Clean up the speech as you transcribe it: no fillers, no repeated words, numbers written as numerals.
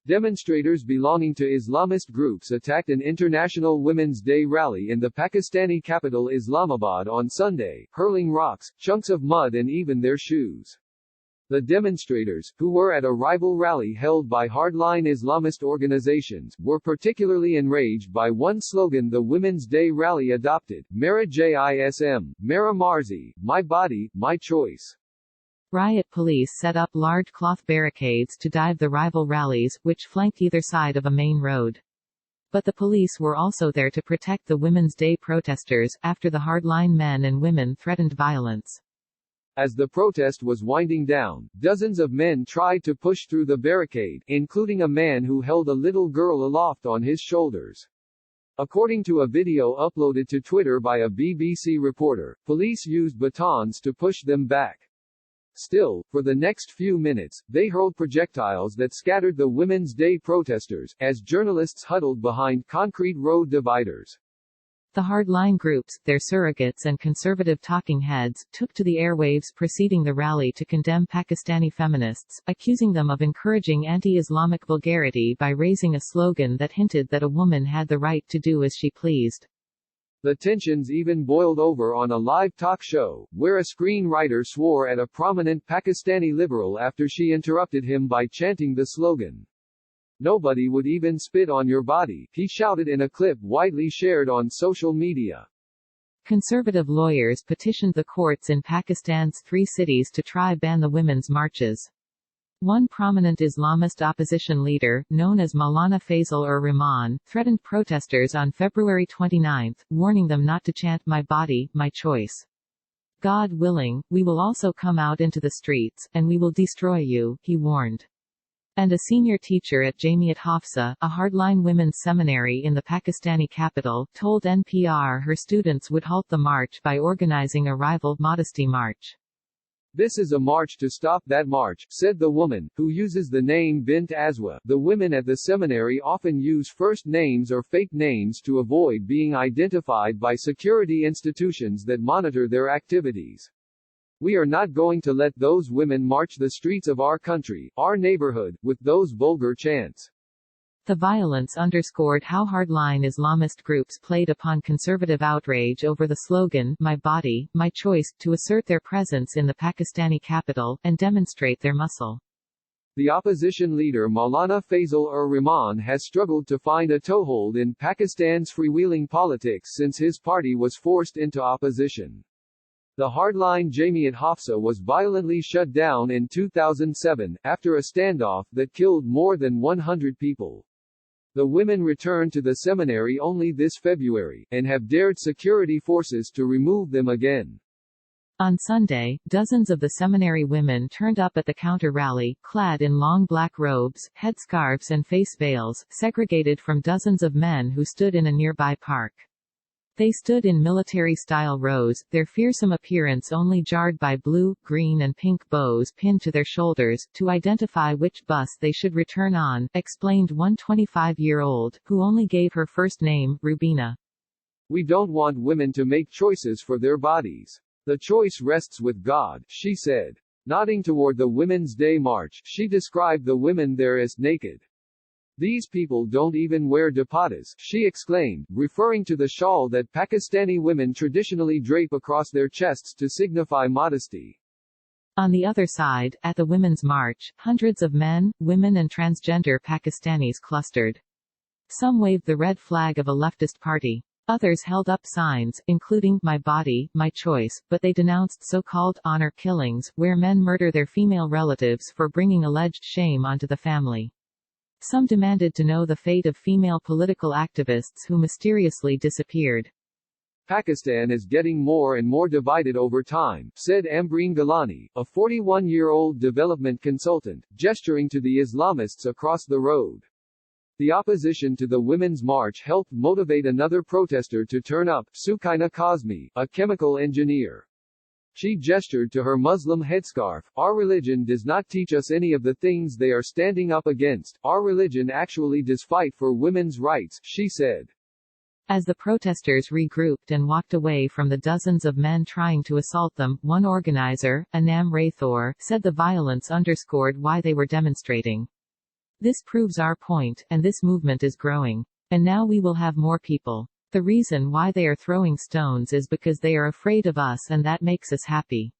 Demonstrators belonging to Islamist groups attacked an International Women's Day rally in the Pakistani capital Islamabad on Sunday, hurling rocks, chunks of mud and even their shoes. The demonstrators, who were at a rival rally held by hardline Islamist organizations, were particularly enraged by one slogan the Women's Day rally adopted, mera jism, mera marzi, my body, my choice. Riot police set up large cloth barricades to dive the rival rallies, which flanked either side of a main road. But the police were also there to protect the Women's Day protesters, after the hardline men and women threatened violence. As the protest was winding down, dozens of men tried to push through the barricade, including a man who held a little girl aloft on his shoulders. According to a video uploaded to Twitter by a BBC reporter, police used batons to push them back. Still, for the next few minutes, they hurled projectiles that scattered the Women's Day protesters, as journalists huddled behind concrete road dividers. The hardline groups, their surrogates and conservative talking heads, took to the airwaves preceding the rally to condemn Pakistani feminists, accusing them of encouraging anti-Islamic vulgarity by raising a slogan that hinted that a woman had the right to do as she pleased. The tensions even boiled over on a live talk show, where a screenwriter swore at a prominent Pakistani liberal after she interrupted him by chanting the slogan. "Nobody would even spit on your body," he shouted in a clip widely shared on social media. Conservative lawyers petitioned the courts in Pakistan's 3 cities to try ban the women's marches. One prominent Islamist opposition leader, known as Maulana Fazl-ur-Rahman, threatened protesters on February 29, warning them not to chant "My body, my choice." "God willing, we will also come out into the streets, and we will destroy you," he warned. And a senior teacher at Jamiat Hafsa, a hardline women's seminary in the Pakistani capital, told NPR her students would halt the march by organizing a rival modesty march. "This is a march to stop that march," said the woman, who uses the name Bint Azwa. The women at the seminary often use first names or fake names to avoid being identified by security institutions that monitor their activities. "We are not going to let those women march the streets of our country, our neighborhood, with those vulgar chants." The violence underscored how hardline Islamist groups played upon conservative outrage over the slogan, "My body, my choice," to assert their presence in the Pakistani capital, and demonstrate their muscle. The opposition leader Maulana Fazl-ur-Rahman has struggled to find a toehold in Pakistan's freewheeling politics since his party was forced into opposition. The hardline Jamiat Hafsa was violently shut down in 2007, after a standoff that killed more than 100 people. The women returned to the seminary only this February, and have dared security forces to remove them again. On Sunday, dozens of the seminary women turned up at the counter-rally, clad in long black robes, headscarves and face veils, segregated from dozens of men who stood in a nearby park. They stood in military-style rows, their fearsome appearance only jarred by blue, green and pink bows pinned to their shoulders, to identify which bus they should return on, explained one 25-year-old, who only gave her first name, Rubina. "We don't want women to make choices for their bodies. The choice rests with God," she said. Nodding toward the Women's Day march, she described the women there as naked. "These people don't even wear dupattas," she exclaimed, referring to the shawl that Pakistani women traditionally drape across their chests to signify modesty. On the other side, at the Women's March, hundreds of men, women and transgender Pakistanis clustered. Some waved the red flag of a leftist party. Others held up signs, including "My body, my choice," but they denounced so-called honor killings, where men murder their female relatives for bringing alleged shame onto the family. Some demanded to know the fate of female political activists who mysteriously disappeared. "Pakistan is getting more and more divided over time," said Ambreen Gilani, a 41-year-old development consultant, gesturing to the Islamists across the road. The opposition to the Women's March helped motivate another protester to turn up, Sukaina Kazmi, a chemical engineer. She gestured to her Muslim headscarf. "Our religion does not teach us any of the things they are standing up against. Our religion actually does fight for women's rights," she said. As the protesters regrouped and walked away from the dozens of men trying to assault them, one organizer, Anam Rathore, said the violence underscored why they were demonstrating. This proves our point, and this movement is growing. And now we will have more people. The reason why they are throwing stones is because they are afraid of us, and that makes us happy.